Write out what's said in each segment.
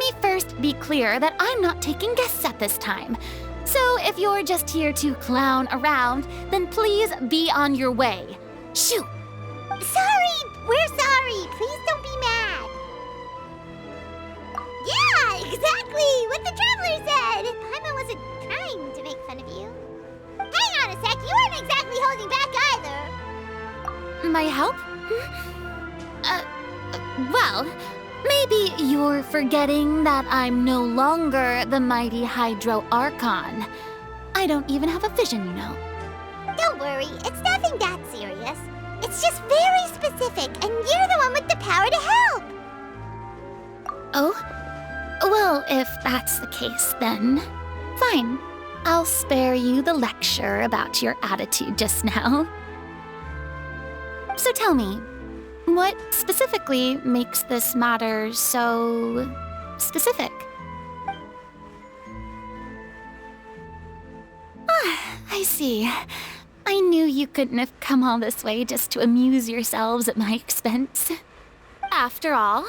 me first be clear that I'm not taking guests at this time. So if you're just here to clown around, then please be on your way. Shoo! Sorry! We're sorry! Please don't be mad! Yeah, exactly! What the Traveler said! Paimon wasn't trying to make fun of you. Hang on a sec, you weren't exactly holding back either! My help? Well, maybe you're forgetting that I'm no longer the mighty Hydro Archon. I don't even have a vision, you know. Don't worry, it's nothing that serious. It's just very specific, and you're the one with the power to help! Oh? Well, if that's the case, then fine. I'll spare you the lecture about your attitude just now. So tell me, what specifically makes this matter so specific? Ah, I see. I knew you couldn't have come all this way just to amuse yourselves at my expense. After all,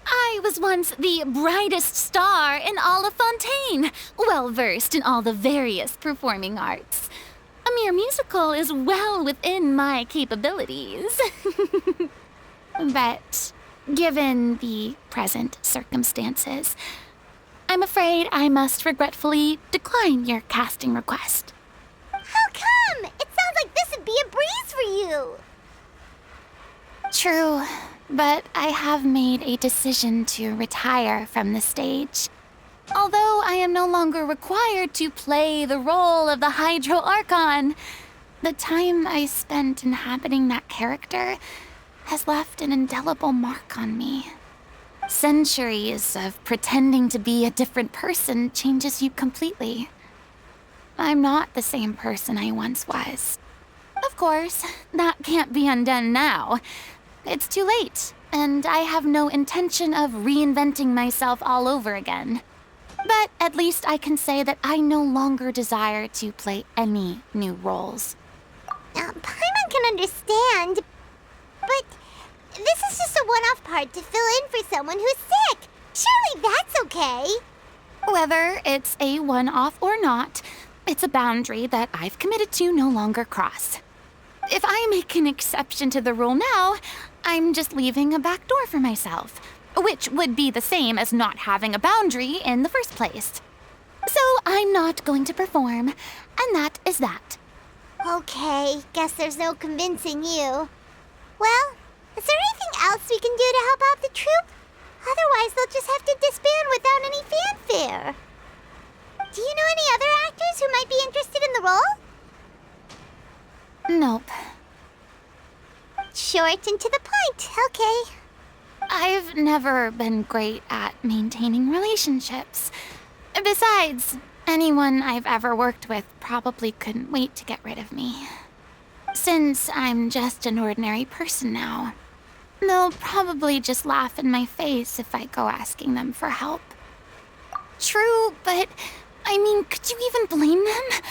I was once the brightest star in all of Fontaine, well-versed in all the various performing arts. A mere musical is well within my capabilities. But given the present circumstances, I'm afraid I must regretfully decline your casting request. How come? It sounds like this would be a breeze for you! True, but I have made a decision to retire from the stage. Although I am no longer required to play the role of the Hydro Archon, the time I spent inhabiting that character has left an indelible mark on me. Centuries of pretending to be a different person changes you completely. I'm not the same person I once was. Of course, that can't be undone now. It's too late, and I have no intention of reinventing myself all over again. But at least I can say that I no longer desire to play any new roles. Paimon can understand, but this is just a one-off part to fill in for someone who's sick. Surely that's okay. Whether it's a one-off or not, it's a boundary that I've committed to no longer cross. If I make an exception to the rule now, I'm just leaving a back door for myself, which would be the same as not having a boundary in the first place. So I'm not going to perform, and that is that. Okay, guess there's no convincing you. Well, is there anything else we can do to help out the troupe? Otherwise, they'll just have to disband without any fanfare. Do you know any other actors who might be interested in the role? Nope. Short and to the point, okay. I've never been great at maintaining relationships. Besides, anyone I've ever worked with probably couldn't wait to get rid of me. Since I'm just an ordinary person now, they'll probably just laugh in my face if I go asking them for help. True, but I mean, could you even blame them?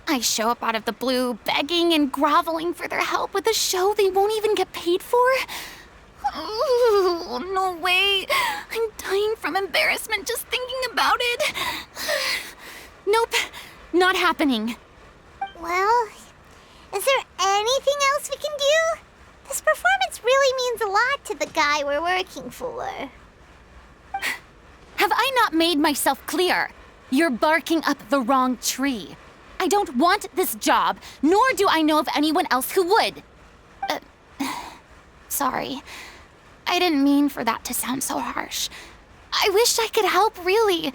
I show up out of the blue, begging and groveling for their help with a show they won't even get paid for? Oh, no way. I'm dying from embarrassment just thinking about it. Nope, not happening. Well, is there anything else we can do? This performance really means a lot to the guy we're working for. Have I not made myself clear? You're barking up the wrong tree. I don't want this job, nor do I know of anyone else who would. Sorry. I didn't mean for that to sound so harsh. I wish I could help, really.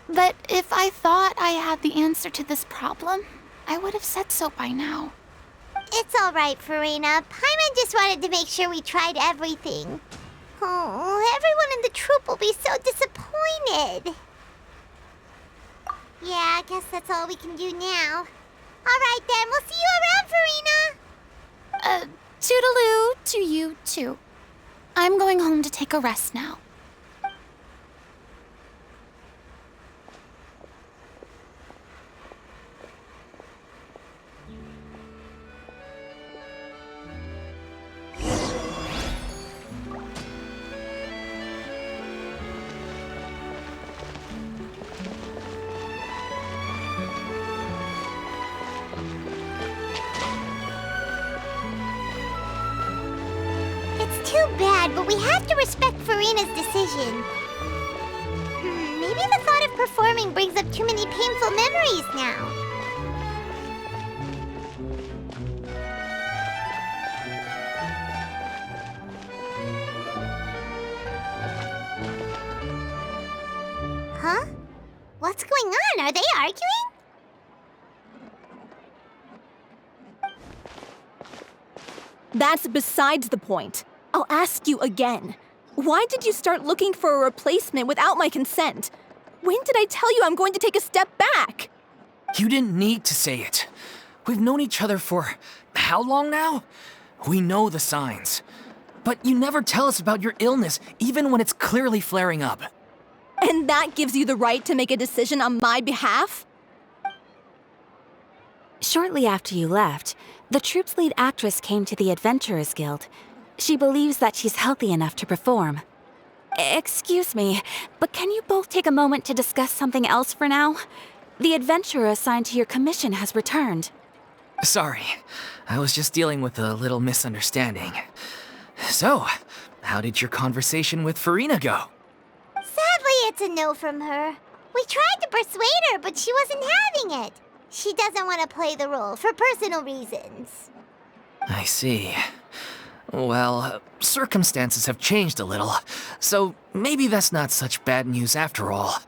But if I thought I had the answer to this problem, I would have said so by now. It's all right, Farina. Paimon just wanted to make sure we tried everything. Oh, everyone in the troupe will be so disappointed. Yeah, I guess that's all we can do now. All right, then. We'll see you around, Farina. Toodaloo to you, too. I'm going home to take a rest now. It's too bad, but we have to respect Farina's decision. Maybe the thought of performing brings up too many painful memories now. Huh? What's going on? Are they arguing? That's besides the point. I'll ask you again. Why did you start looking for a replacement without my consent? When did I tell you I'm going to take a step back? You didn't need to say it. We've known each other for how long now? We know the signs. But you never tell us about your illness, even when it's clearly flaring up. And that gives you the right to make a decision on my behalf? Shortly after you left, the troupe's lead actress came to the Adventurers Guild. She believes that she's healthy enough to perform. Excuse me, but can you both take a moment to discuss something else for now? The adventurer assigned to your commission has returned. Sorry, I was just dealing with a little misunderstanding. So, how did your conversation with Farina go? Sadly, it's a no from her. We tried to persuade her, but she wasn't having it. She doesn't want to play the role for personal reasons. I see. Well, circumstances have changed a little, so maybe that's not such bad news after all.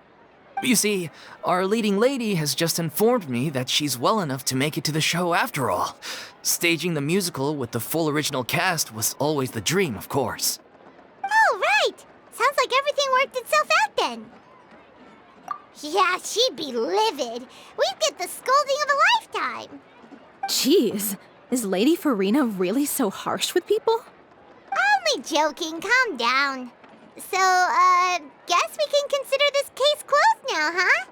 You see, our leading lady has just informed me that she's well enough to make it to the show after all. Staging the musical with the full original cast was always the dream, of course. Oh, right! Sounds like everything worked itself out then. Yeah, she'd be livid. We'd get the scolding of a lifetime. Jeez, is Lady Farina really so harsh with people? Only joking, calm down. So, guess we can consider this case closed now, huh?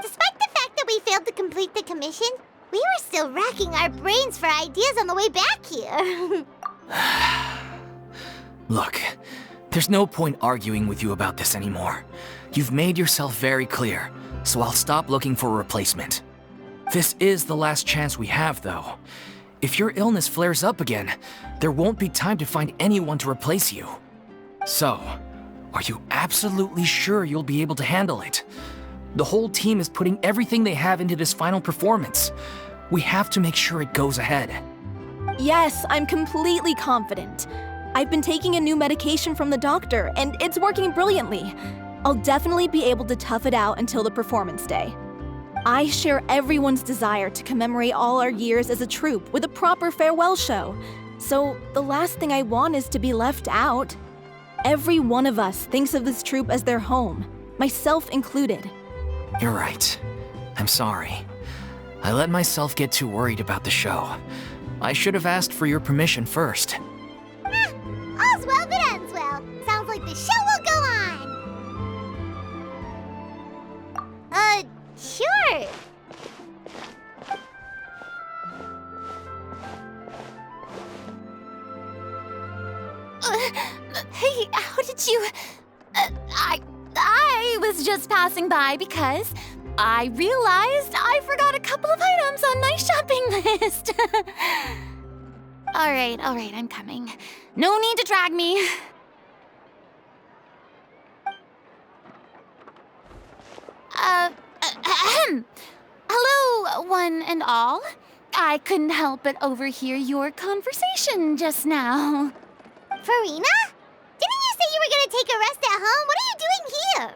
Despite the fact that we failed to complete the commission, we were still racking our brains for ideas on the way back here. Look, there's no point arguing with you about this anymore. You've made yourself very clear, so I'll stop looking for a replacement. This is the last chance we have, though. If your illness flares up again, there won't be time to find anyone to replace you. So, are you absolutely sure you'll be able to handle it? The whole team is putting everything they have into this final performance. We have to make sure it goes ahead. Yes, I'm completely confident. I've been taking a new medication from the doctor, and it's working brilliantly. I'll definitely be able to tough it out until the performance day. I share everyone's desire to commemorate all our years as a troupe with a proper farewell show. So the last thing I want is to be left out. Every one of us thinks of this troupe as their home, myself included. You're right. I'm sorry. I let myself get too worried about the show. I should have asked for your permission first. All's well that ends well. Sounds like the show will go on. Sure. Hey, how did you... I was just passing by because I realized I forgot a couple of items on my shopping list. All right, I'm coming. No need to drag me. Hello, one and all. I couldn't help but overhear your conversation just now. Farina? Didn't you say you were gonna take a rest at home? What are you doing here?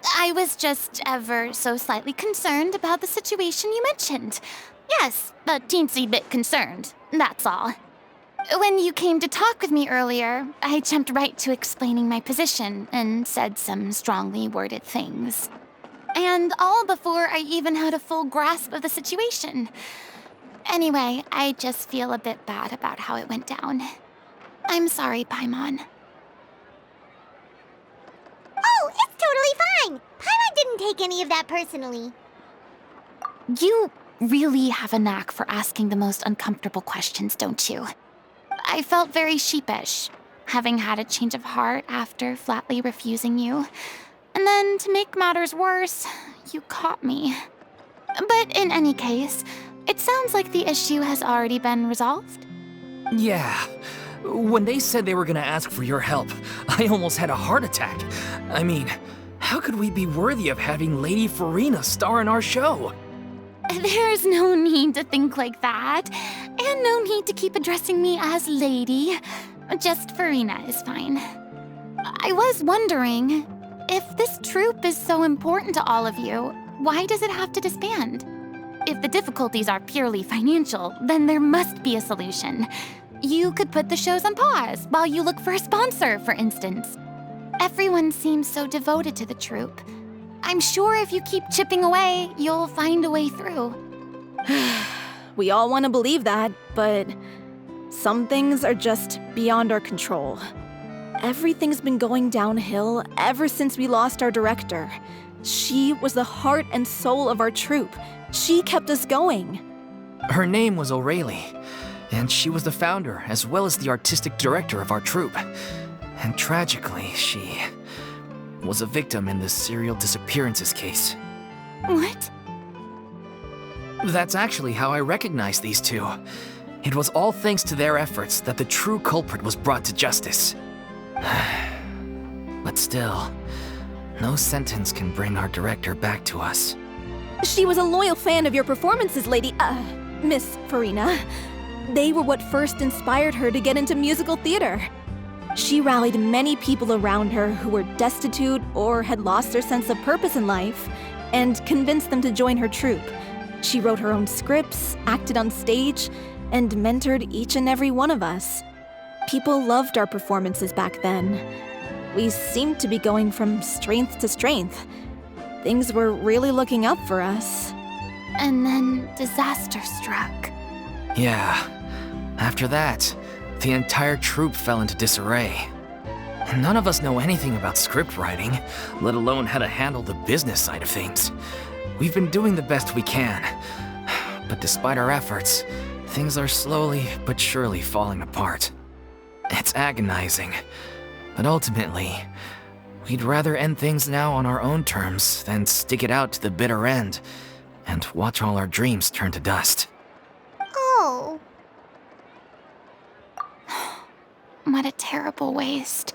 I was just ever so slightly concerned about the situation you mentioned. Yes, a teensy bit concerned, that's all. When you came to talk with me earlier, I jumped right to explaining my position and said some strongly worded things. And all before I even had a full grasp of the situation. Anyway, I just feel a bit bad about how it went down. I'm sorry, Paimon. Oh, it's totally fine. Paimon didn't take any of that personally. You really have a knack for asking the most uncomfortable questions, don't you? I felt very sheepish, having had a change of heart after flatly refusing you. And then, to make matters worse, you caught me. But in any case, it sounds like the issue has already been resolved. Yeah. When they said they were gonna ask for your help, I almost had a heart attack. I mean, how could we be worthy of having Lady Farina star in our show? There's no need to think like that, and no need to keep addressing me as lady. Just Farina is fine. I was wondering, if this troupe is so important to all of you, why does it have to disband? If the difficulties are purely financial, then there must be a solution. You could put the shows on pause while you look for a sponsor, for instance. Everyone seems so devoted to the troupe. I'm sure if you keep chipping away, you'll find a way through. We all want to believe that, but some things are just beyond our control. Everything's been going downhill ever since we lost our director. She was the heart and soul of our troupe. She kept us going. Her name was O'Reilly, and she was the founder as well as the artistic director of our troupe. And tragically, she was a victim in the serial disappearances case. What? That's actually how I recognized these two. It was all thanks to their efforts that the true culprit was brought to justice. But still, no sentence can bring our director back to us. She was a loyal fan of your performances, Miss Farina. They were what first inspired her to get into musical theater. She rallied many people around her who were destitute or had lost their sense of purpose in life, and convinced them to join her troupe. She wrote her own scripts, acted on stage, and mentored each and every one of us. People loved our performances back then. We seemed to be going from strength to strength. Things were really looking up for us. And then disaster struck. Yeah. After that, the entire troupe fell into disarray. None of us know anything about script writing, let alone how to handle the business side of things. We've been doing the best we can. But despite our efforts, things are slowly but surely falling apart. It's agonizing. But ultimately, we'd rather end things now on our own terms than stick it out to the bitter end and watch all our dreams turn to dust. Oh. What a terrible waste.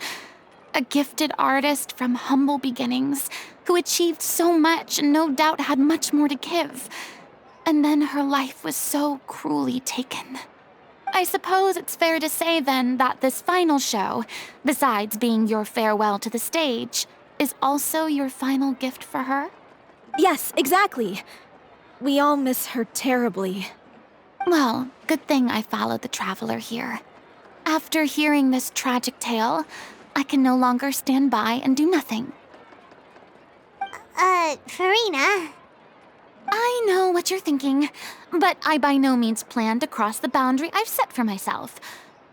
A gifted artist from humble beginnings who achieved so much and no doubt had much more to give. And then her life was so cruelly taken. I suppose it's fair to say then that this final show, besides being your farewell to the stage, is also your final gift for her? Yes, exactly. We all miss her terribly. Well, good thing I followed the traveler here. After hearing this tragic tale, I can no longer stand by and do nothing. Farina. I know what you're thinking, but I by no means plan to cross the boundary I've set for myself.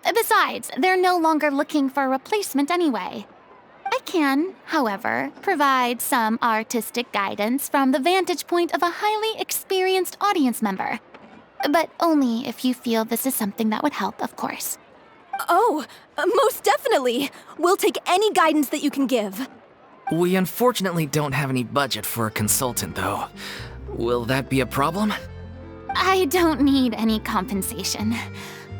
Besides, they're no longer looking for a replacement anyway. I can, however, provide some artistic guidance from the vantage point of a highly experienced audience member. But only if you feel this is something that would help, of course. Oh, most definitely. We'll take any guidance that you can give. We unfortunately don't have any budget for a consultant, though. Will that be a problem? I don't need any compensation.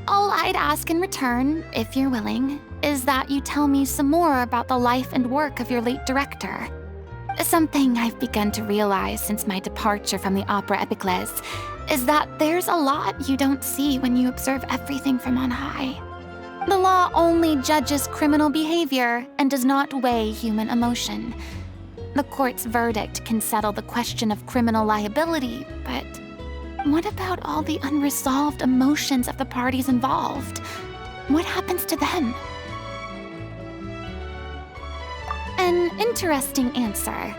All I'd ask in return, if you're willing, is that you tell me some more about the life and work of your late director. Something I've begun to realize since my departure from the Opera Epicles is that there's a lot you don't see when you observe everything from on high. The law only judges criminal behavior and does not weigh human emotion. The court's verdict can settle the question of criminal liability, but what about all the unresolved emotions of the parties involved? What happens to them? An interesting answer.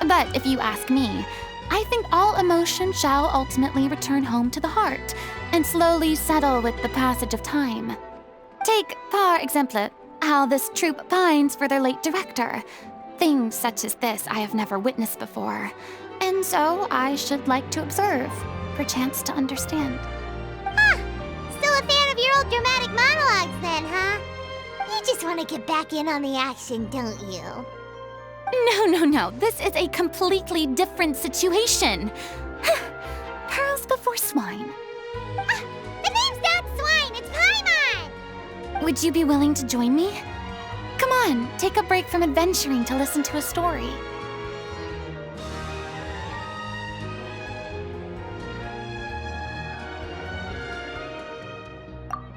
But if you ask me, I think all emotion shall ultimately return home to the heart and slowly settle with the passage of time. Take, par exemple, how this troupe pines for their late director. Things such as this I have never witnessed before, and so I should like to observe, perchance to understand. Still a fan of your old dramatic monologues then, huh? You just want to get back in on the action, don't you? No. This is a completely different situation. Would you be willing to join me? Come on, take a break from adventuring to listen to a story.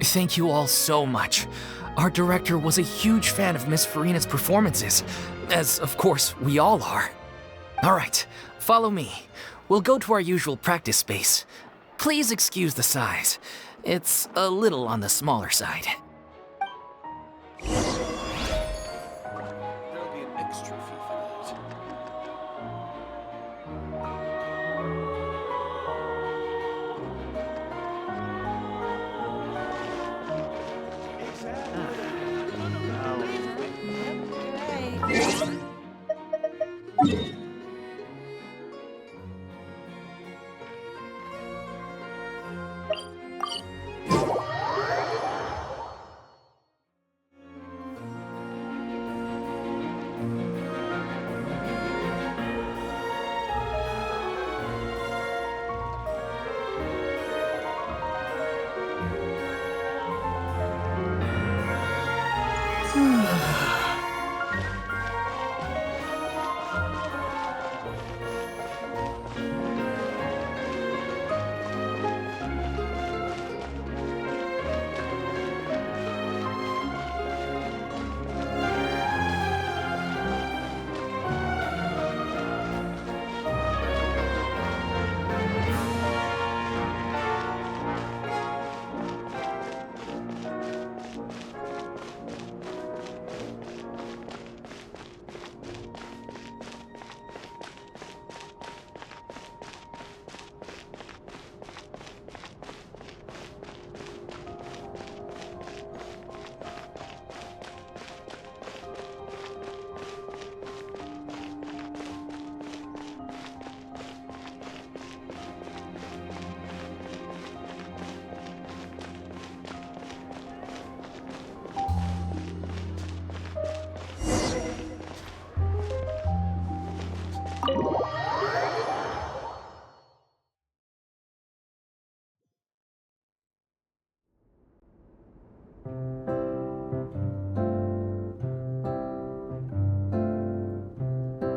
Thank you all so much. Our director was a huge fan of Miss Farina's performances, as of course we all are. Alright, follow me. We'll go to our usual practice space. Please excuse the size. It's a little on the smaller side. There'll be an extra fee for that.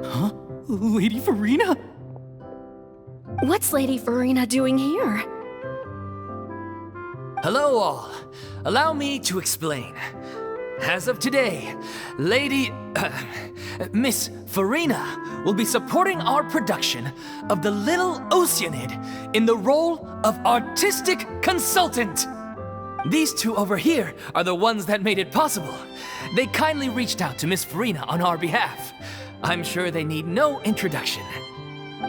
Huh? Lady Farina? What's Lady Farina doing here? Hello all. Allow me to explain. As of today, Miss Farina will be supporting our production of The Little Oceanid in the role of artistic consultant. These two over here are the ones that made it possible. They kindly reached out to Miss Farina on our behalf. I'm sure they need no introduction.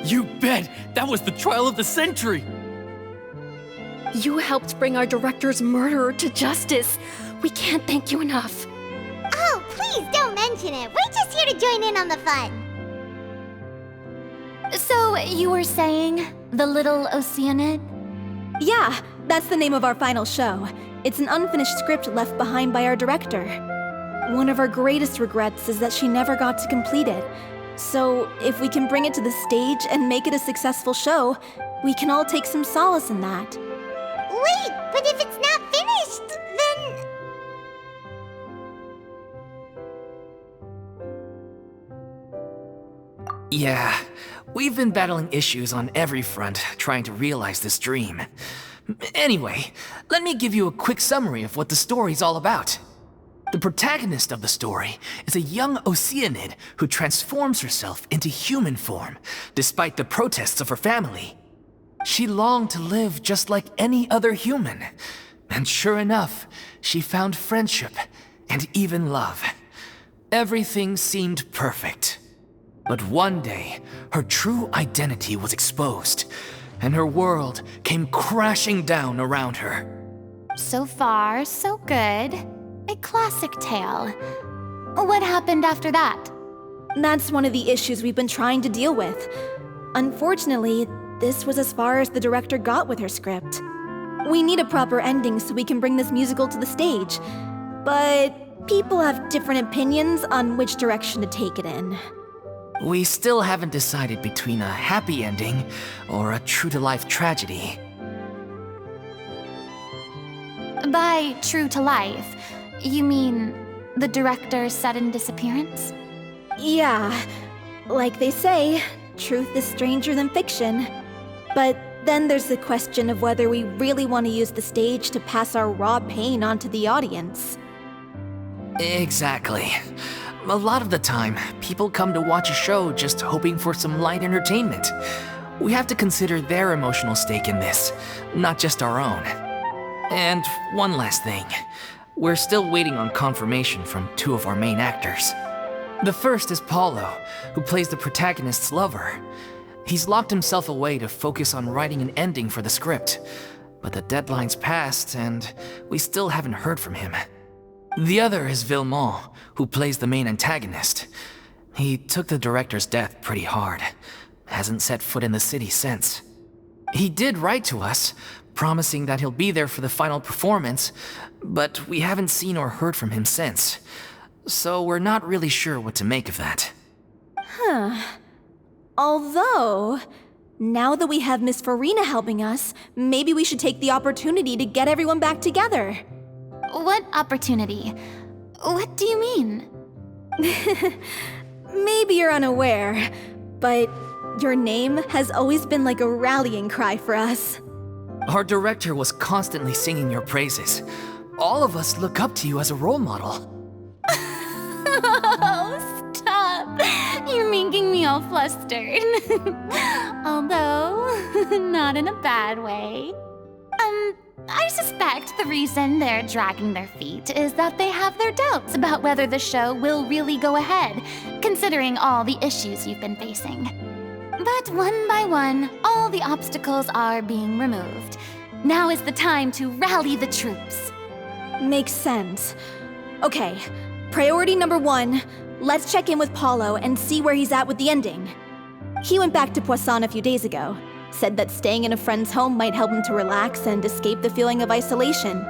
You bet! That was the trial of the century! You helped bring our director's murderer to justice. We can't thank you enough. Oh, please don't mention it. We're just here to join in on the fun. So, you were saying The Little Oceanid? Yeah, that's the name of our final show. It's an unfinished script left behind by our director. One of our greatest regrets is that she never got to complete it. So, if we can bring it to the stage and make it a successful show, we can all take some solace in that. Wait, but if it's not finished, then... Yeah, we've been battling issues on every front trying to realize this dream. Anyway, let me give you a quick summary of what the story's all about. The protagonist of the story is a young Oceanid who transforms herself into human form, despite the protests of her family. She longed to live just like any other human, and sure enough, she found friendship and even love. Everything seemed perfect. But one day, her true identity was exposed, and her world came crashing down around her. So far, so good. A classic tale. What happened after that? That's one of the issues we've been trying to deal with. Unfortunately, this was as far as the director got with her script. We need a proper ending so we can bring this musical to the stage. But people have different opinions on which direction to take it in. We still haven't decided between a happy ending or a true-to-life tragedy. By true to life, You mean the director's sudden disappearance? Yeah, like they say, truth is stranger than fiction. But then there's the question of whether we really want to use the stage to pass our raw pain onto the audience. Exactly. A lot of the time, people come to watch a show just hoping for some light entertainment. We have to consider their emotional stake in this, not just our own. And one last thing. We're still waiting on confirmation from two of our main actors. The first is Paulo, who plays the protagonist's lover. He's locked himself away to focus on writing an ending for the script, but the deadline's passed and we still haven't heard from him. The other is Villemont, who plays the main antagonist. He took the director's death pretty hard. Hasn't set foot in the city since. He did write to us, promising that he'll be there for the final performance, but we haven't seen or heard from him since. So we're not really sure what to make of that. Although, now that we have Miss Farina helping us, maybe we should take the opportunity to get everyone back together. What opportunity? What do you mean? Maybe you're unaware, but your name has always been like a rallying cry for us. Our director was constantly singing your praises. All of us look up to you as a role model. Oh, stop! You're making me all flustered. Although, not in a bad way. I suspect the reason they're dragging their feet is that they have their doubts about whether the show will really go ahead, considering all the issues you've been facing. But one by one, all the obstacles are being removed. Now is the time to rally the troops. Makes sense. Okay, priority number 1, let's check in with Paulo and see where he's at with the ending. He went back to Poisson a few days ago. Said that staying in a friend's home might help him to relax and escape the feeling of isolation.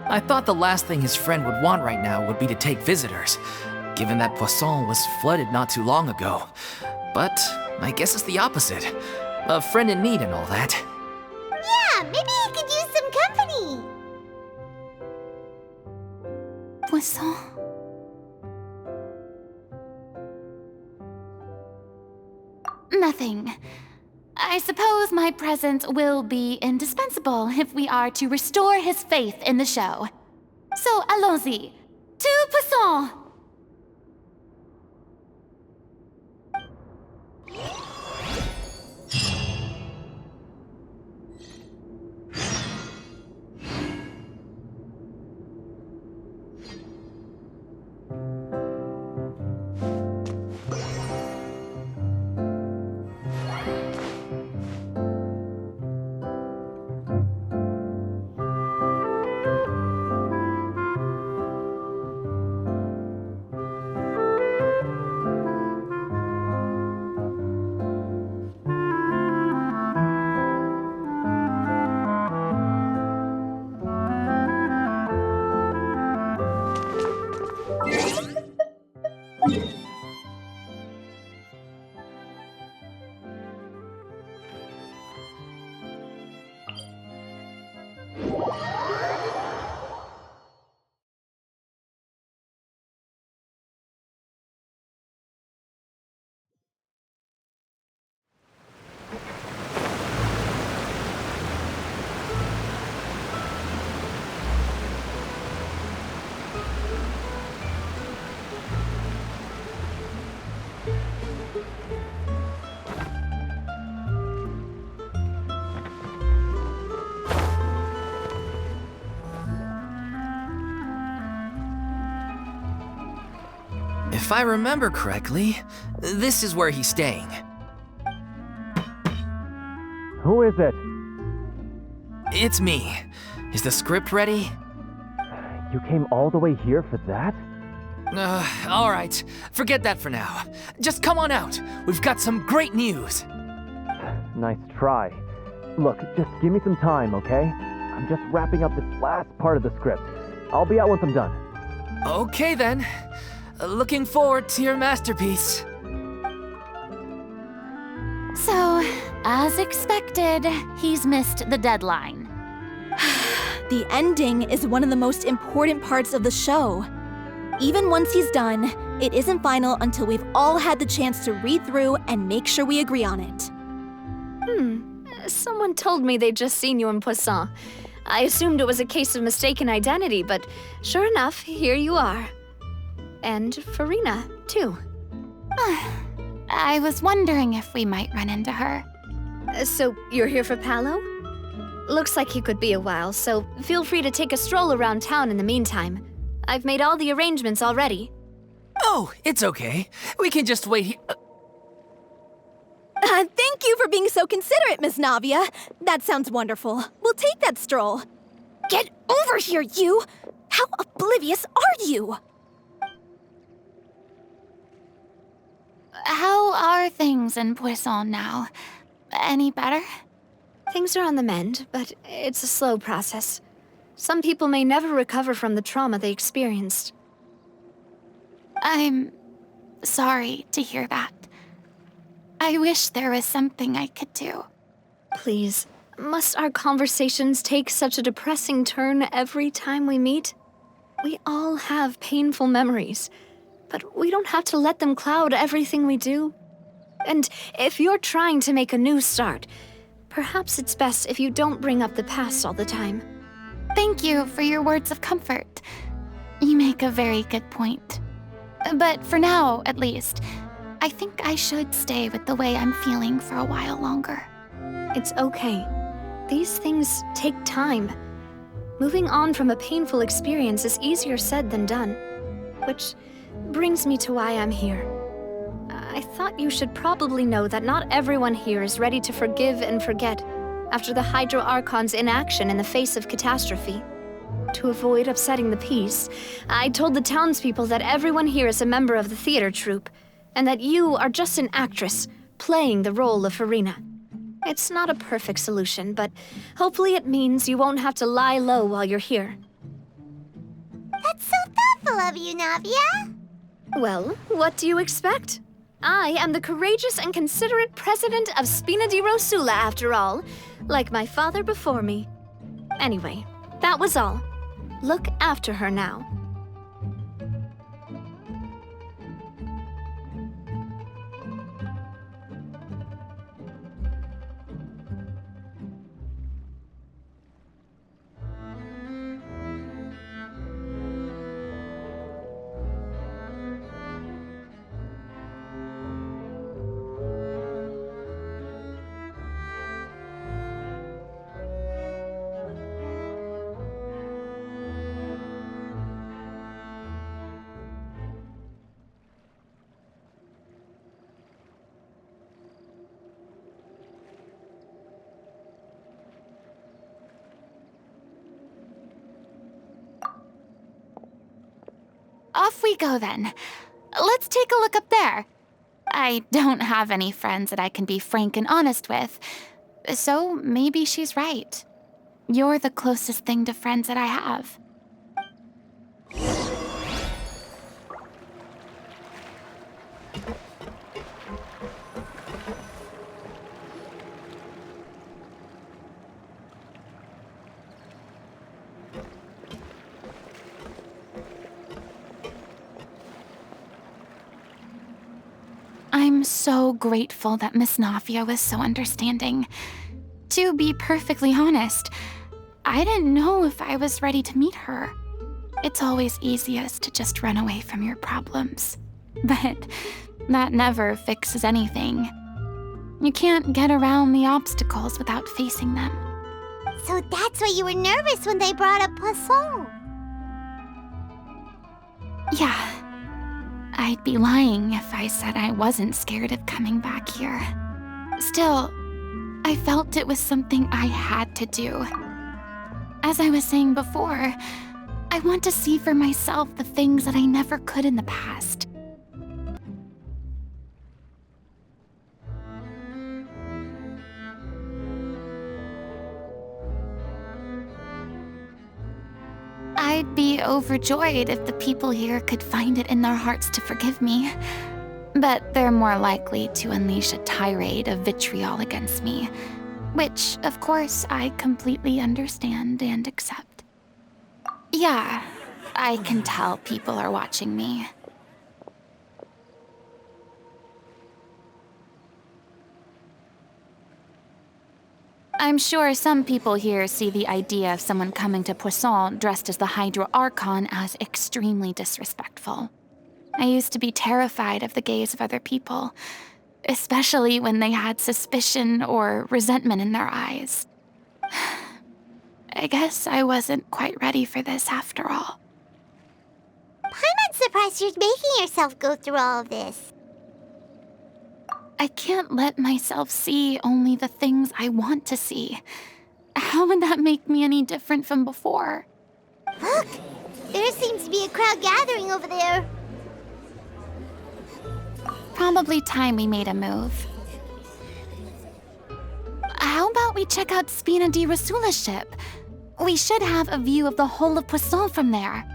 I thought the last thing his friend would want right now would be to take visitors, given that Poisson was flooded not too long ago. But I guess it's the opposite. A friend in need and all that. Yeah, maybe he could use some company. Poisson. Nothing. I suppose my presence will be indispensable if we are to restore his faith in the show. So, allons-y. To Poisson! If I remember correctly, this is where he's staying. Who is it? It's me. Is the script ready? You came all the way here for that? Alright. Forget that for now. Just come on out. We've got some great news. Nice try. Look, just give me some time, okay? I'm just wrapping up this last part of the script. I'll be out once I'm done. Okay then. Looking forward to your masterpiece. So, as expected, he's missed the deadline. The ending is one of the most important parts of the show. Even once he's done, it isn't final until we've all had the chance to read through and make sure we agree on it. Someone told me they'd just seen you in Poisson. I assumed it was a case of mistaken identity, but sure enough, here you are. And Farina, too. I was wondering if we might run into her. So you're here for Paolo? Looks like he could be a while, so feel free to take a stroll around town in the meantime. I've made all the arrangements already. Oh, it's okay. We can just wait here. Thank you for being so considerate, Miss Navia. That sounds wonderful. We'll take that stroll. Get over here, you! How oblivious are you? How are things in Poisson now? Any better? Things are on the mend, but it's a slow process. Some people may never recover from the trauma they experienced. I'm sorry to hear that. I wish there was something I could do. Please, must our conversations take such a depressing turn every time we meet? We all have painful memories, but we don't have to let them cloud everything we do. And if you're trying to make a new start, perhaps it's best if you don't bring up the past all the time. Thank you for your words of comfort. You make a very good point. But for now, at least, I think I should stay with the way I'm feeling for a while longer. It's okay. These things take time. Moving on from a painful experience is easier said than done. Which brings me to why I'm here. I thought you should probably know that not everyone here is ready to forgive and forget after the Hydro Archon's inaction in the face of catastrophe. To avoid upsetting the peace, I told the townspeople that everyone here is a member of the theater troupe, and that you are just an actress playing the role of Farina. It's not a perfect solution, but hopefully it means you won't have to lie low while you're here. That's so thoughtful of you, Navia. Well, what do you expect? I am the courageous and considerate president of Spina di Rosula, after all, like my father before me. Anyway, that was all. Look after her now. Off we go then. Let's take a look up there. I don't have any friends that I can be frank and honest with, so maybe she's right. You're the closest thing to friends that I have. I'm so grateful that Miss Navia was so understanding. To be perfectly honest, I didn't know if I was ready to meet her. It's always easiest to just run away from your problems. But that never fixes anything. You can't get around the obstacles without facing them. So that's why you were nervous when they brought up Poisson. Yeah. I'd be lying if I said I wasn't scared of coming back here. Still, I felt it was something I had to do. As I was saying before, I want to see for myself the things that I never could in the past. I'd be overjoyed if the people here could find it in their hearts to forgive me. But they're more likely to unleash a tirade of vitriol against me, which, of course, I completely understand and accept. Yeah, I can tell people are watching me. I'm sure some people here see the idea of someone coming to Poisson dressed as the Hydro Archon as extremely disrespectful. I used to be terrified of the gaze of other people, especially when they had suspicion or resentment in their eyes. I guess I wasn't quite ready for this after all. I'm not surprised you're making yourself go through all of this. I can't let myself see only the things I want to see. How would that make me any different from before? Look! There seems to be a crowd gathering over there. Probably time we made a move. How about we check out Spina di Rasula's ship? We should have a view of the whole of Poisson from there.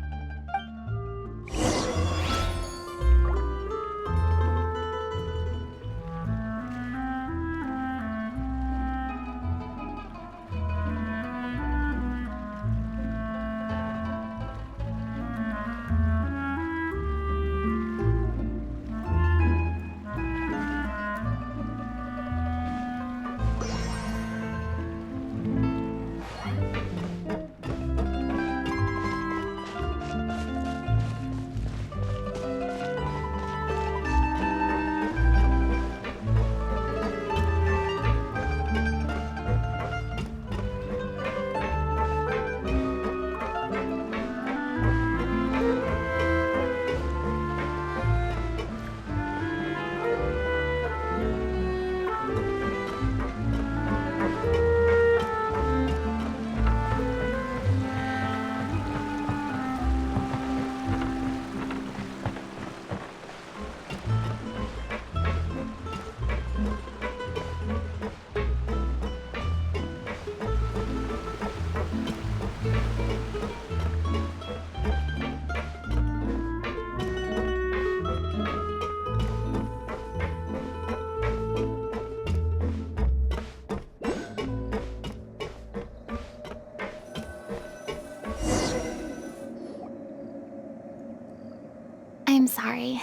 I'm sorry.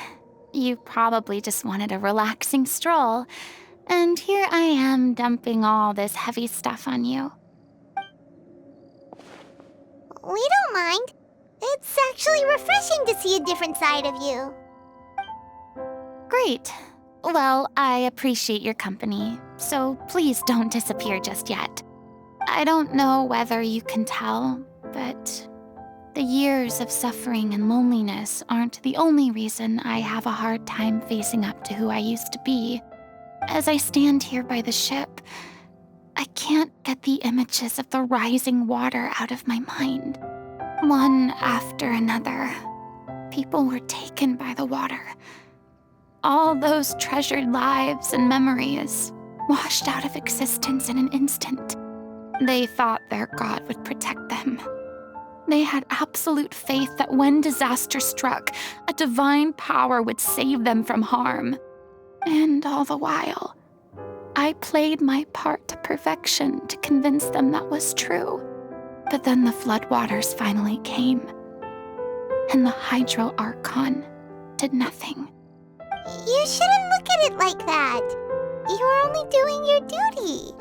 You probably just wanted a relaxing stroll, and here I am dumping all this heavy stuff on you. We don't mind. It's actually refreshing to see a different side of you. Great. Well, I appreciate your company, so please don't disappear just yet. I don't know whether you can tell, but the years of suffering and loneliness aren't the only reason I have a hard time facing up to who I used to be. As I stand here by the ship, I can't get the images of the rising water out of my mind. One after another, people were taken by the water. All those treasured lives and memories washed out of existence in an instant. They thought their God would protect them. They had absolute faith that when disaster struck, a divine power would save them from harm. And all the while, I played my part to perfection to convince them that was true. But then the floodwaters finally came, and the Hydro Archon did nothing. You shouldn't look at it like that. You were only doing your duty.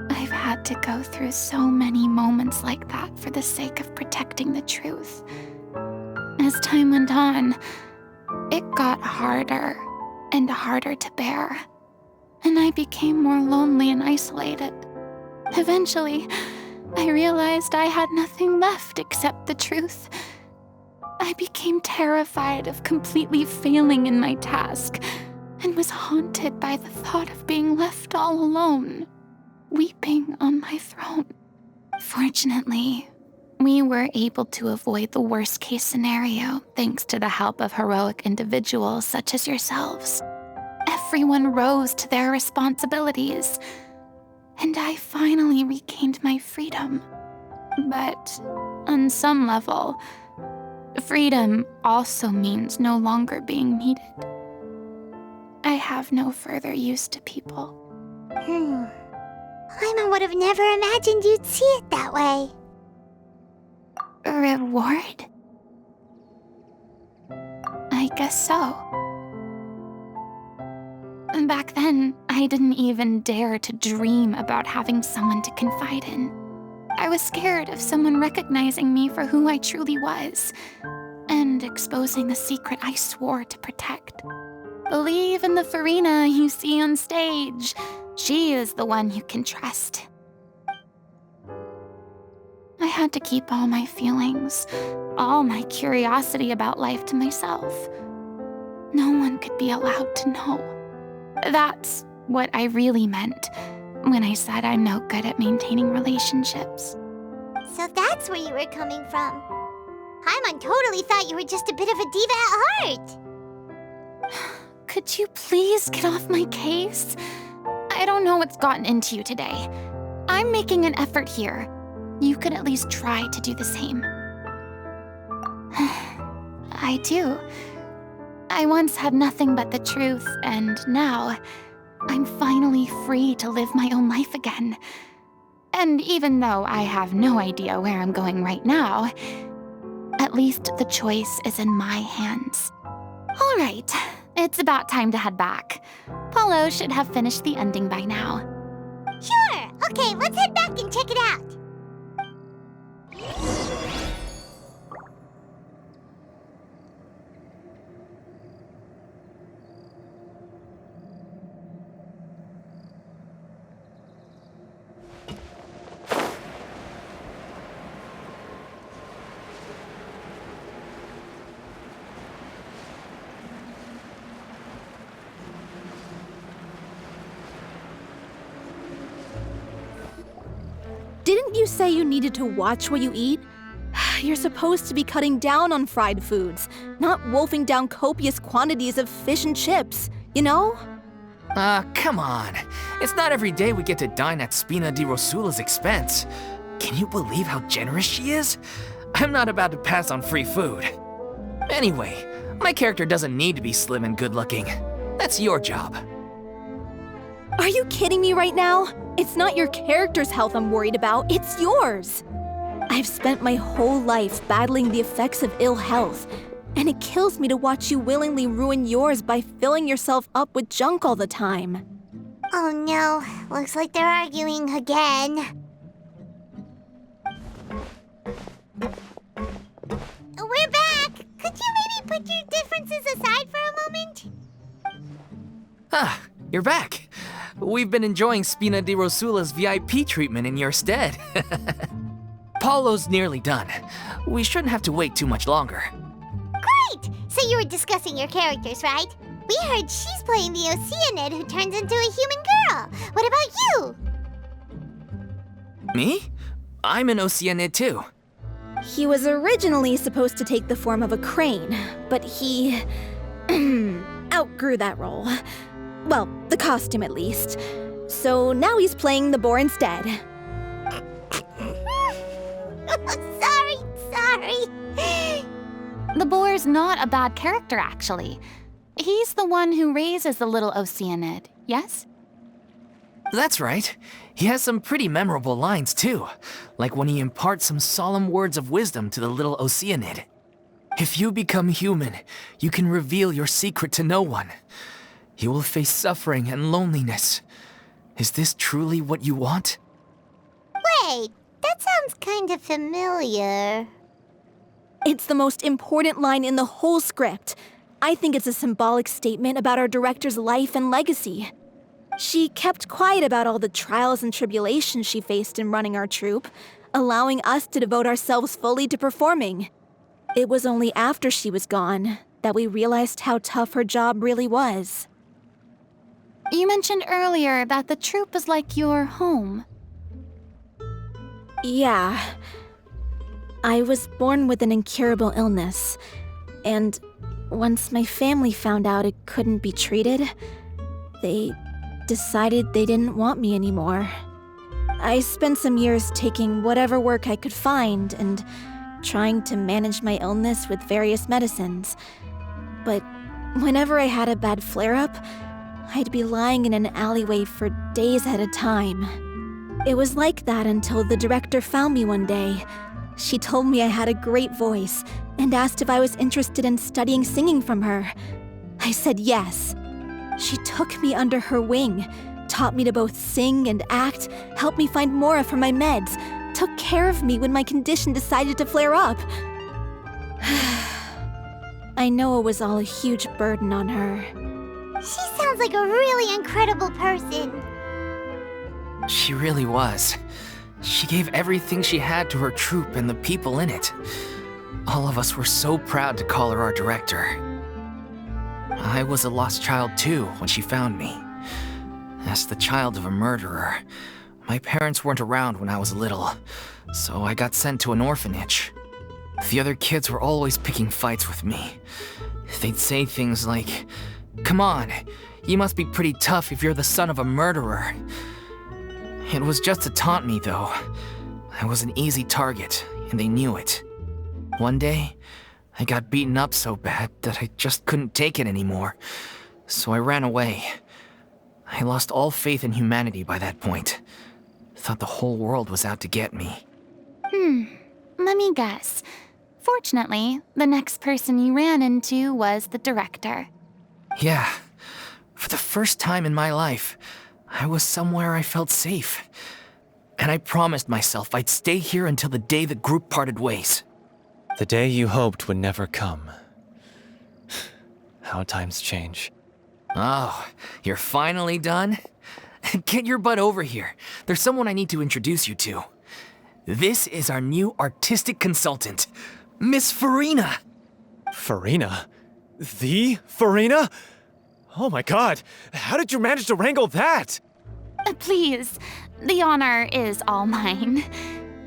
I've had to go through so many moments like that for the sake of protecting the truth. As time went on, it got harder and harder to bear, and I became more lonely and isolated. Eventually, I realized I had nothing left except the truth. I became terrified of completely failing in my task, and was haunted by the thought of being left all alone, weeping on my throne. Fortunately, we were able to avoid the worst-case scenario thanks to the help of heroic individuals such as yourselves. Everyone rose to their responsibilities, and I finally regained my freedom. But on some level, freedom also means no longer being needed. I have no further use to people. Paimon would have never imagined you'd see it that way. Reward? I guess so. Back then, I didn't even dare to dream about having someone to confide in. I was scared of someone recognizing me for who I truly was, and exposing a secret I swore to protect. Believe in the Farina you see on stage. She is the one you can trust. I had to keep all my feelings, all my curiosity about life to myself. No one could be allowed to know. That's what I really meant when I said I'm no good at maintaining relationships. So that's where you were coming from. Paimon totally thought you were just a bit of a diva at heart. Could you please get off my case? I don't know what's gotten into you today. I'm making an effort here. You could at least try to do the same. I do. I once had nothing but the truth, and now I'm finally free to live my own life again. And even though I have no idea where I'm going right now, at least the choice is in my hands. All right, it's about time to head back. Paulo should have finished the ending by now. Sure. Okay, let's head back and check it out. Didn't you say you needed to watch what you eat? You're supposed to be cutting down on fried foods, not wolfing down copious quantities of fish and chips, you know? Come on. It's not every day we get to dine at Spina di Rosula's expense. Can you believe how generous she is? I'm not about to pass on free food. Anyway, my character doesn't need to be slim and good-looking. That's your job. Are you kidding me right now? It's not your character's health I'm worried about, it's yours. I've spent my whole life battling the effects of ill health, and it kills me to watch you willingly ruin yours by filling yourself up with junk all the time. Oh no, looks like they're arguing again. We're back! Could you maybe put your differences aside for a moment? Ah, you're back. We've been enjoying Spina di Rosula's VIP treatment in your stead. Paulo's nearly done. We shouldn't have to wait too much longer. Great! So you were discussing your characters, right? We heard she's playing the Oceanid who turns into a human girl. What about you? Me? I'm an Oceanid too. He was originally supposed to take the form of a crane, but he outgrew that role. Well, the costume at least. So now he's playing the boar instead. Sorry. The boar's not a bad character, actually. He's the one who raises the little Oceanid, yes? That's right. He has some pretty memorable lines too, like when he imparts some solemn words of wisdom to the little Oceanid. If you become human, you can reveal your secret to no one. You will face suffering and loneliness. Is this truly what you want? Wait, that sounds kind of familiar. It's the most important line in the whole script. I think it's a symbolic statement about our director's life and legacy. She kept quiet about all the trials and tribulations she faced in running our troupe, allowing us to devote ourselves fully to performing. It was only after she was gone that we realized how tough her job really was. You mentioned earlier that the troupe is like your home. Yeah. I was born with an incurable illness, and once my family found out it couldn't be treated, they decided they didn't want me anymore. I spent some years taking whatever work I could find and trying to manage my illness with various medicines. But whenever I had a bad flare-up, I'd be lying in an alleyway for days at a time. It was like that until the director found me one day. She told me I had a great voice and asked if I was interested in studying singing from her. I said yes. She took me under her wing, taught me to both sing and act, helped me find Mora for my meds, took care of me when my condition decided to flare up. I know it was all a huge burden on her. She sounds like a really incredible person. She really was. She gave everything she had to her troupe and the people in it. All of us were so proud to call her our director. I was a lost child too when she found me. As the child of a murderer, my parents weren't around when I was little, so I got sent to an orphanage. The other kids were always picking fights with me. They'd say things like, "Come on, you must be pretty tough if you're the son of a murderer." It was just to taunt me, though. I was an easy target, and they knew it. One day, I got beaten up so bad that I just couldn't take it anymore, so I ran away. I lost all faith in humanity by that point. Thought the whole world was out to get me. Let me guess. Fortunately, the next person you ran into was the director. Yeah. For the first time in my life, I was somewhere I felt safe. And I promised myself I'd stay here until the day the group parted ways. The day you hoped would never come. How times change. Oh, you're finally done? Get your butt over here. There's someone I need to introduce you to. This is our new artistic consultant, Miss Farina. Farina? The Farina? Oh my god, how did you manage to wrangle that? Please, the honor is all mine.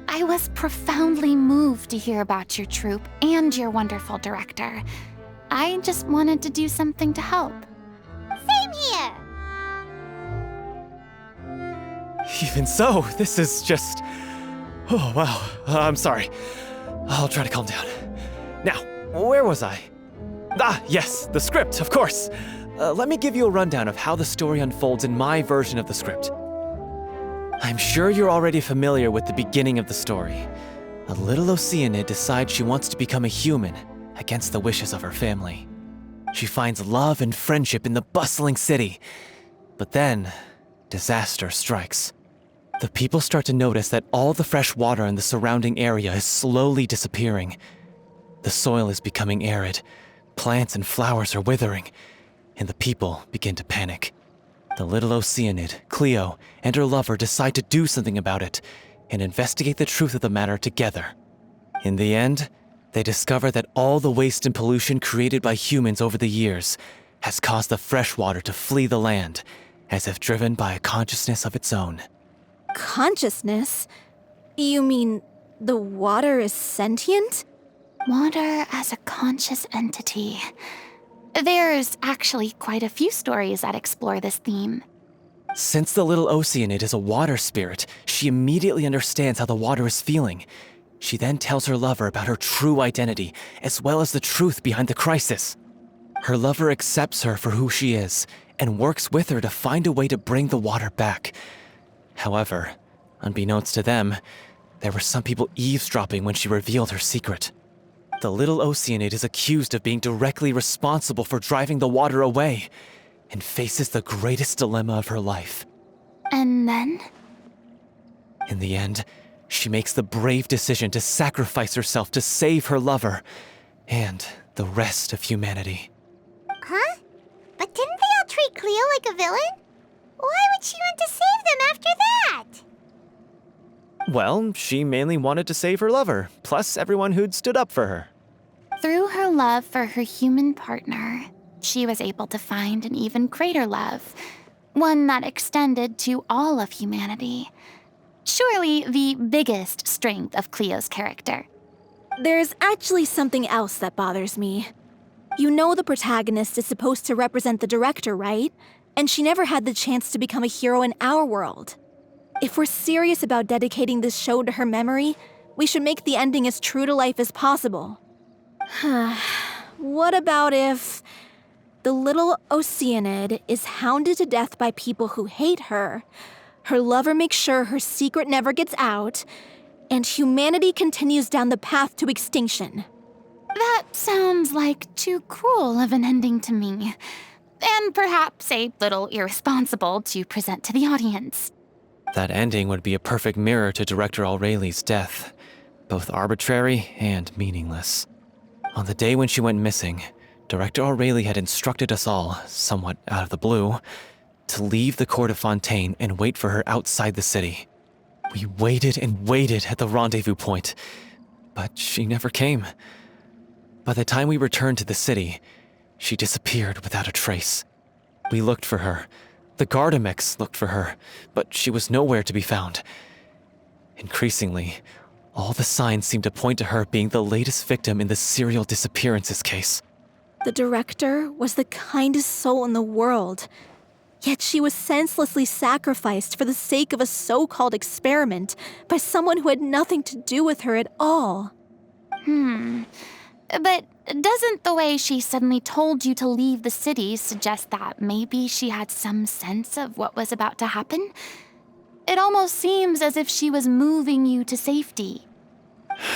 I was profoundly moved to hear about your troupe and your wonderful director. I just wanted to do something to help. Same here. Even so, this is just... Oh, wow. I'm sorry. I'll try to calm down. Now, where was I? Ah, yes, the script, of course. Let me give you a rundown of how the story unfolds in my version of the script. I'm sure you're already familiar with the beginning of the story. A little Oceanid decides she wants to become a human against the wishes of her family. She finds love and friendship in the bustling city. But then, disaster strikes. The people start to notice that all the fresh water in the surrounding area is slowly disappearing. The soil is becoming arid, plants and flowers are withering, and the people begin to panic. The little Oceanid, Cleo, and her lover decide to do something about it and investigate the truth of the matter together. In the end, they discover that all the waste and pollution created by humans over the years has caused the fresh water to flee the land, as if driven by a consciousness of its own. Consciousness? You mean the water is sentient? Water as a conscious entity. There's actually quite a few stories that explore this theme. Since the little Oceanid is a water spirit, she immediately understands how the water is feeling. She then tells her lover about her true identity, as well as the truth behind the crisis. Her lover accepts her for who she is, and works with her to find a way to bring the water back. However, unbeknownst to them, there were some people eavesdropping when she revealed her secret. The little Oceanid is accused of being directly responsible for driving the water away, and faces the greatest dilemma of her life. And then? In the end, she makes the brave decision to sacrifice herself to save her lover, and the rest of humanity. Huh? But didn't they all treat Cleo like a villain? Why would she want to save them after that? Well, she mainly wanted to save her lover, plus everyone who'd stood up for her. Through her love for her human partner, she was able to find an even greater love, one that extended to all of humanity. Surely the biggest strength of Cleo's character. There's actually something else that bothers me. You know the protagonist is supposed to represent the director, right? And she never had the chance to become a hero in our world. If we're serious about dedicating this show to her memory, We should make the ending as true to life as possible. What about if the little Oceanid is hounded to death by people who hate her, her lover makes sure her secret never gets out, and humanity continues down the path to extinction? That sounds like too cruel of an ending to me. And perhaps a little irresponsible to present to the audience. That ending would be a perfect mirror to Director Aureli's death, both arbitrary and meaningless. On the day when she went missing, Director Aureli had instructed us all, somewhat out of the blue, to leave the court of Fontaine and wait for her outside the city. We waited and waited at the rendezvous point, but she never came. By the time we returned to the city, she disappeared without a trace. We looked for her. The Gardamex looked for her, but she was nowhere to be found. Increasingly, all the signs seemed to point to her being the latest victim in the serial disappearances case. The director was the kindest soul in the world, yet she was senselessly sacrificed for the sake of a so-called experiment by someone who had nothing to do with her at all. But doesn't the way she suddenly told you to leave the city suggest that maybe she had some sense of what was about to happen? It almost seems as if she was moving you to safety.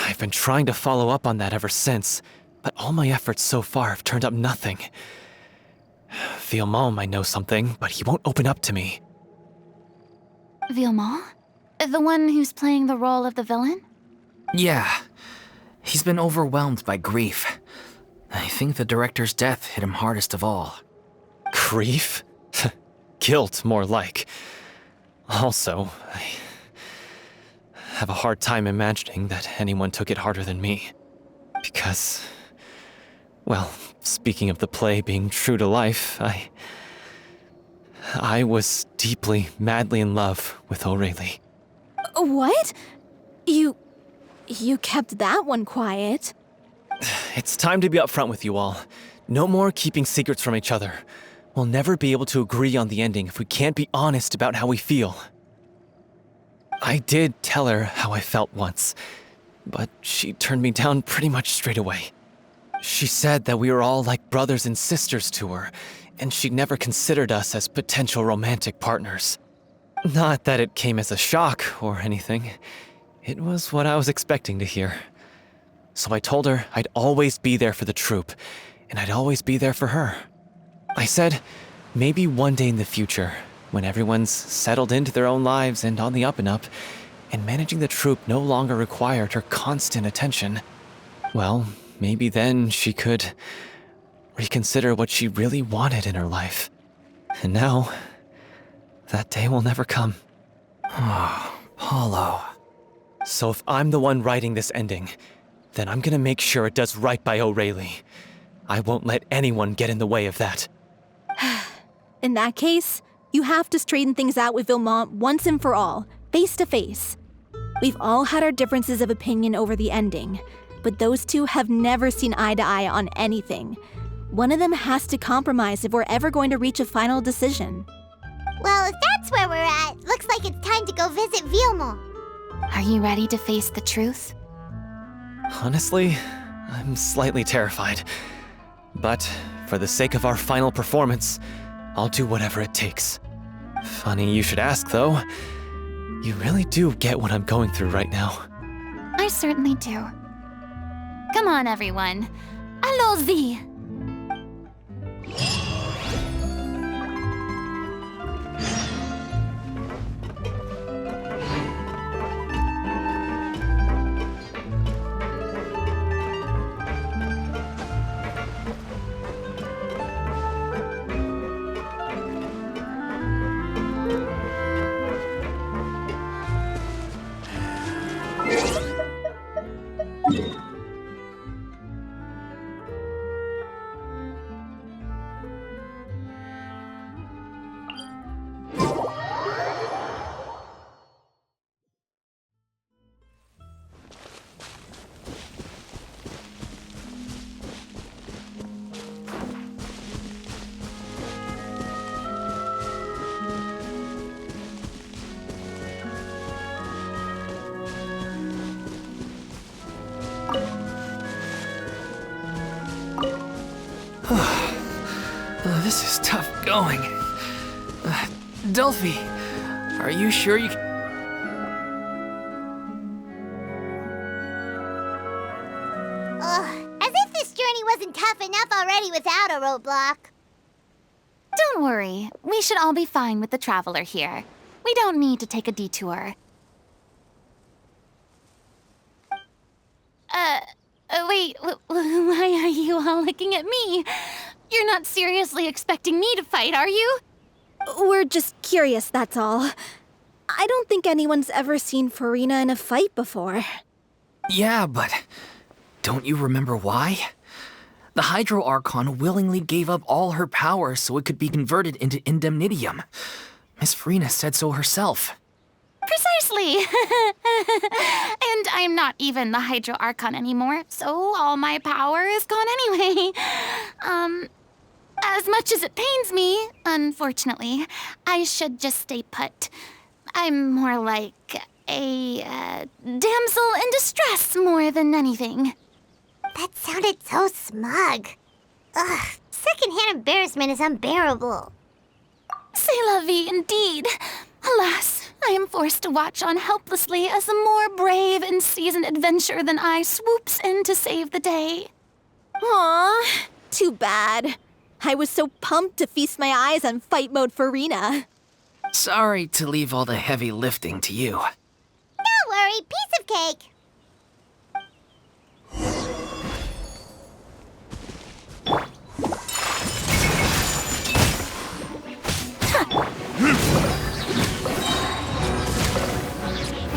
I've been trying to follow up on that ever since, but all my efforts so far have turned up nothing. Villemont might know something, but he won't open up to me. Villemont? The one who's playing the role of the villain? Yeah. He's been overwhelmed by grief. I think the director's death hit him hardest of all. Grief? Guilt, more like. Also, I have a hard time imagining that anyone took it harder than me. Because, well, speaking of the play being true to life, I was deeply, madly in love with Aureli. What? You kept that one quiet. It's time to be upfront with you all. No more keeping secrets from each other. We'll never be able to agree on the ending if we can't be honest about how we feel. I did tell her how I felt once, but she turned me down pretty much straight away. She said that we were all like brothers and sisters to her, and she'd never considered us as potential romantic partners. Not that it came as a shock or anything. It was what I was expecting to hear. So I told her I'd always be there for the troupe, and I'd always be there for her. I said, maybe one day in the future, when everyone's settled into their own lives and on the up and up, and managing the troupe no longer required her constant attention, well, maybe then she could reconsider what she really wanted in her life. And now, that day will never come. Oh, Paulo. So if I'm the one writing this ending, then I'm gonna make sure it does right by Aureli. I won't let anyone get in the way of that. In that case, you have to straighten things out with Villemont once and for all, face to face. We've all had our differences of opinion over the ending, but those two have never seen eye to eye on anything. One of them has to compromise if we're ever going to reach a final decision. Well, if that's where we're at, looks like it's time to go visit Villemont. Are you ready to face the truth? Honestly, I'm slightly terrified. But for the sake of our final performance, I'll do whatever it takes. Funny you should ask, though. You really do get what I'm going through right now. I certainly do. Come on, everyone. Allons-y! This is tough going. Delphi, are you sure you can... As if this journey wasn't tough enough already without a roadblock. Don't worry, we should all be fine with the traveler here. We don't need to take a detour. Wait, why are you all looking at me? You're not seriously expecting me to fight, are you? We're just curious, that's all. I don't think anyone's ever seen Farina in a fight before. Yeah, but don't you remember why? The Hydro Archon willingly gave up all her power so it could be converted into indemnitium. Miss Farina said so herself. Precisely! And I'm not even the Hydro Archon anymore, so all my power is gone anyway. As much as it pains me, unfortunately, I should just stay put. I'm more like a damsel in distress more than anything. That sounded so smug. Ugh, secondhand embarrassment is unbearable. C'est la vie indeed. Alas, I am forced to watch on helplessly as a more brave and seasoned adventurer than I swoops in to save the day. Aw, too bad. I was so pumped to feast my eyes on fight mode Farina. Sorry to leave all the heavy lifting to you. Don't worry, piece of cake.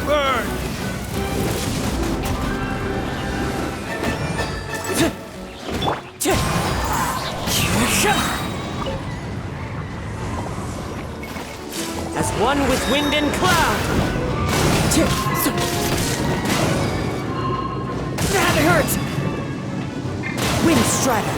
Burn! As one with wind and cloud! That hurts! Wind Strider!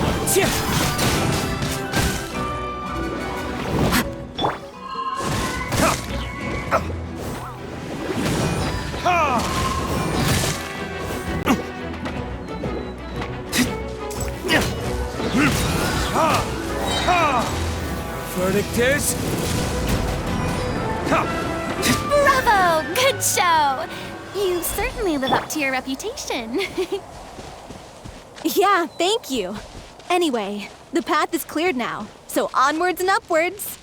Verdict is... Bravo! Good show! You certainly live up to your reputation. Yeah, thank you. Anyway, the path is cleared now, so onwards and upwards.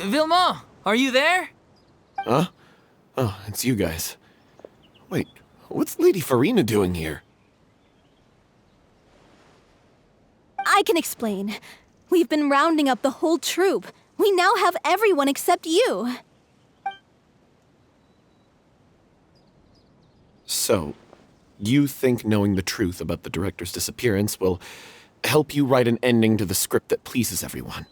Vilma, are you there? Huh? Oh, it's you guys. Wait, what's Lady Farina doing here? I can explain. We've been rounding up the whole troop. We now have everyone except you. So, you think knowing the truth about the director's disappearance will help you write an ending to the script that pleases everyone?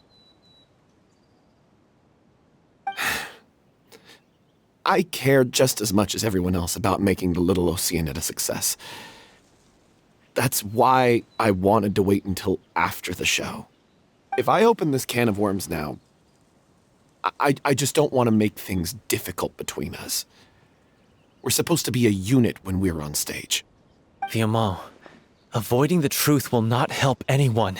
I care just as much as everyone else about making the Little Oceanid a success. That's why I wanted to wait until after the show. If I open this can of worms now, I just don't want to make things difficult between us. We're supposed to be a unit when we're on stage. Vilma, avoiding the truth will not help anyone.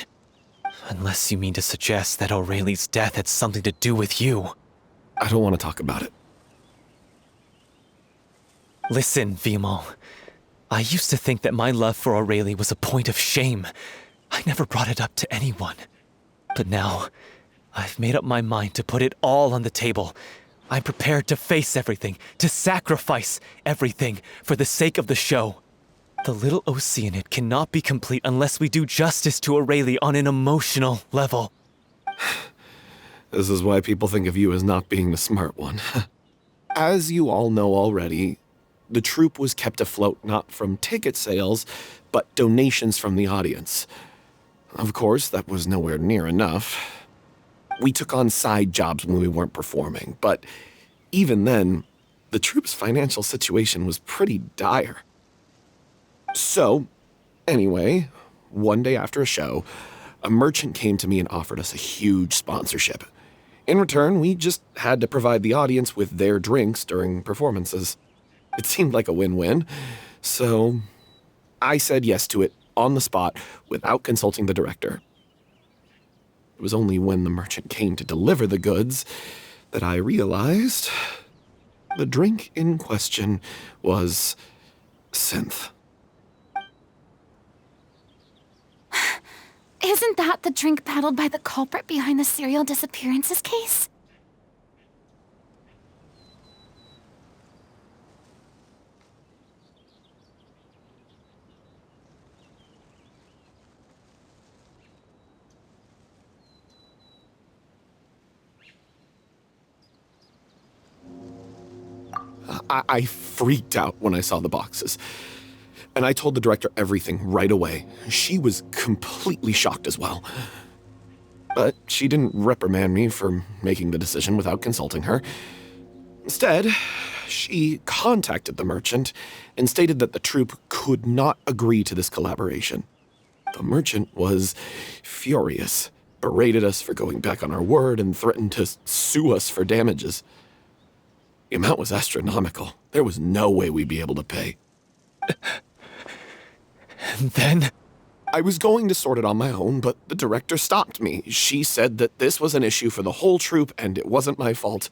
Unless you mean to suggest that Aurelie's death had something to do with you. I don't want to talk about it. Listen, Vilma. I used to think that my love for Aurelie was a point of shame. I never brought it up to anyone. But now, I've made up my mind to put it all on the table. I'm prepared to face everything, to sacrifice everything for the sake of the show. The Little Oceanid cannot be complete unless we do justice to Aurelie on an emotional level. This is why people think of you as not being the smart one. As you all know already, the troupe was kept afloat not from ticket sales, but donations from the audience. Of course, that was nowhere near enough. We took on side jobs when we weren't performing, but even then, the troupe's financial situation was pretty dire. So, anyway, one day after a show, a merchant came to me and offered us a huge sponsorship. In return, we just had to provide the audience with their drinks during performances. It seemed like a win-win, so I said yes to it on the spot without consulting the director. It was only when the merchant came to deliver the goods that I realized the drink in question was synth. Isn't that the drink peddled by the culprit behind the serial disappearances case? I freaked out when I saw the boxes. And I told the director everything right away. She was completely shocked as well. But she didn't reprimand me for making the decision without consulting her. Instead, she contacted the merchant and stated that the troupe could not agree to this collaboration. The merchant was furious, berated us for going back on our word, and threatened to sue us for damages. The amount was astronomical. There was no way we'd be able to pay. And then? I was going to sort it on my own, but the director stopped me. She said that this was an issue for the whole troupe and it wasn't my fault.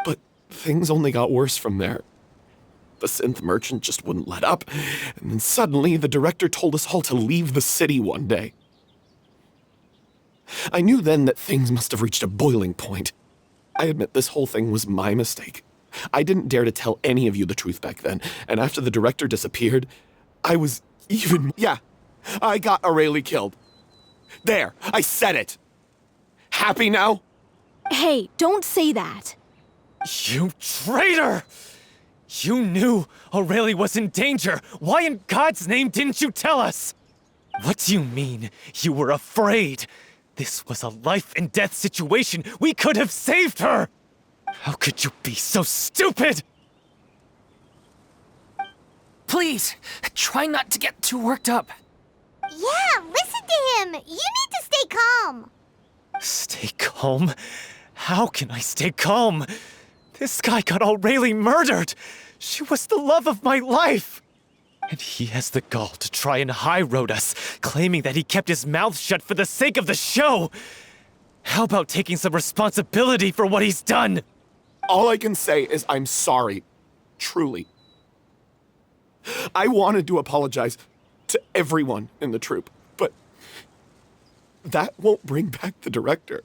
But things only got worse from there. The synth merchant just wouldn't let up, and then suddenly the director told us all to leave the city one day. I knew then that things must have reached a boiling point. I admit this whole thing was my mistake. I didn't dare to tell any of you the truth back then, and after the director disappeared, I was even... Yeah, I got Aurelie killed. There, I said it. Happy now? Hey, don't say that. You traitor! You knew Aurelie was in danger. Why in God's name didn't you tell us? What do you mean, you were afraid? This was a life and death situation. We could have saved her! How could you be so stupid? Please, try not to get too worked up. Yeah, listen to him. You need to stay calm. Stay calm? How can I stay calm? This guy got Aurelie murdered! She was the love of my life! And he has the gall to try and high-road us, claiming that he kept his mouth shut for the sake of the show! How about taking some responsibility for what he's done? All I can say is I'm sorry. Truly. I wanted to apologize to everyone in the troupe, but that won't bring back the director.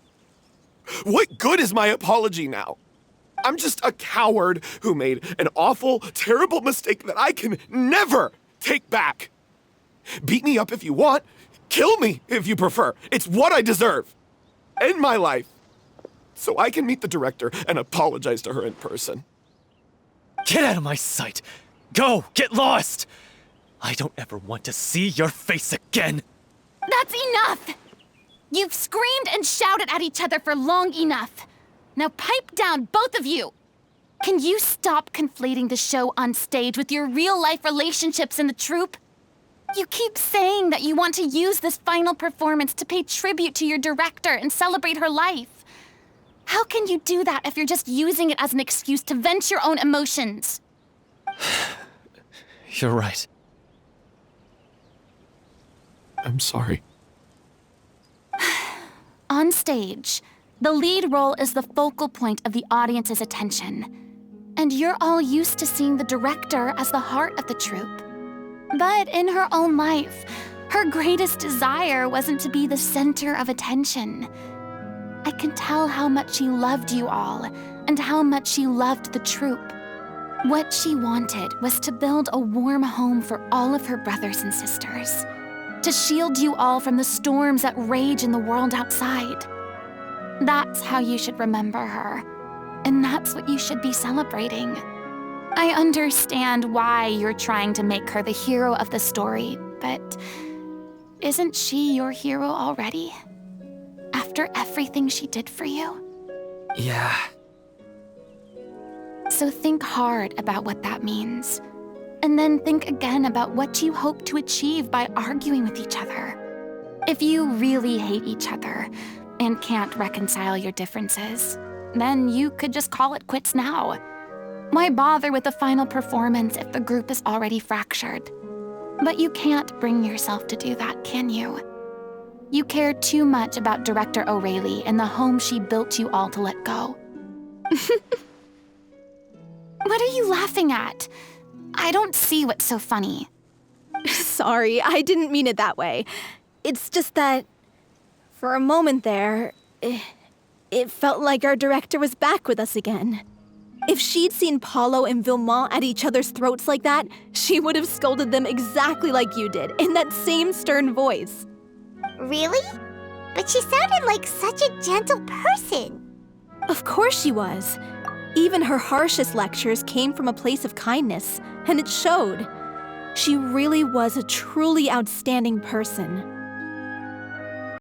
What good is my apology now? I'm just a coward who made an awful, terrible mistake that I can never take back. Beat me up if you want. Kill me if you prefer. It's what I deserve. End my life. So I can meet the director and apologize to her in person. Get out of my sight! Go! Get lost! I don't ever want to see your face again! That's enough! You've screamed and shouted at each other for long enough. Now pipe down, both of you! Can you stop conflating the show on stage with your real-life relationships in the troupe? You keep saying that you want to use this final performance to pay tribute to your director and celebrate her life. How can you do that if you're just using it as an excuse to vent your own emotions? You're right. I'm sorry. On stage, the lead role is the focal point of the audience's attention. And you're all used to seeing the director as the heart of the troupe. But in her own life, her greatest desire wasn't to be the center of attention. I can tell how much she loved you all, and how much she loved the troupe. What she wanted was to build a warm home for all of her brothers and sisters, to shield you all from the storms that rage in the world outside. That's how you should remember her, and that's what you should be celebrating. I understand why you're trying to make her the hero of the story, but isn't she your hero already? After everything she did for you? Yeah. So think hard about what that means. And then think again about what you hope to achieve by arguing with each other. If you really hate each other and can't reconcile your differences, then you could just call it quits now. Why bother with the final performance if the group is already fractured? But you can't bring yourself to do that, can you? You care too much about Director O'Reilly and the home she built you all to let go. What are you laughing at? I don't see what's so funny. Sorry, I didn't mean it that way. It's just that, for a moment there, it felt like our director was back with us again. If she'd seen Paulo and Vilmont at each other's throats like that, she would have scolded them exactly like you did, in that same stern voice. Really? But she sounded like such a gentle person. Of course she was. Even her harshest lectures came from a place of kindness, and it showed. She really was a truly outstanding person.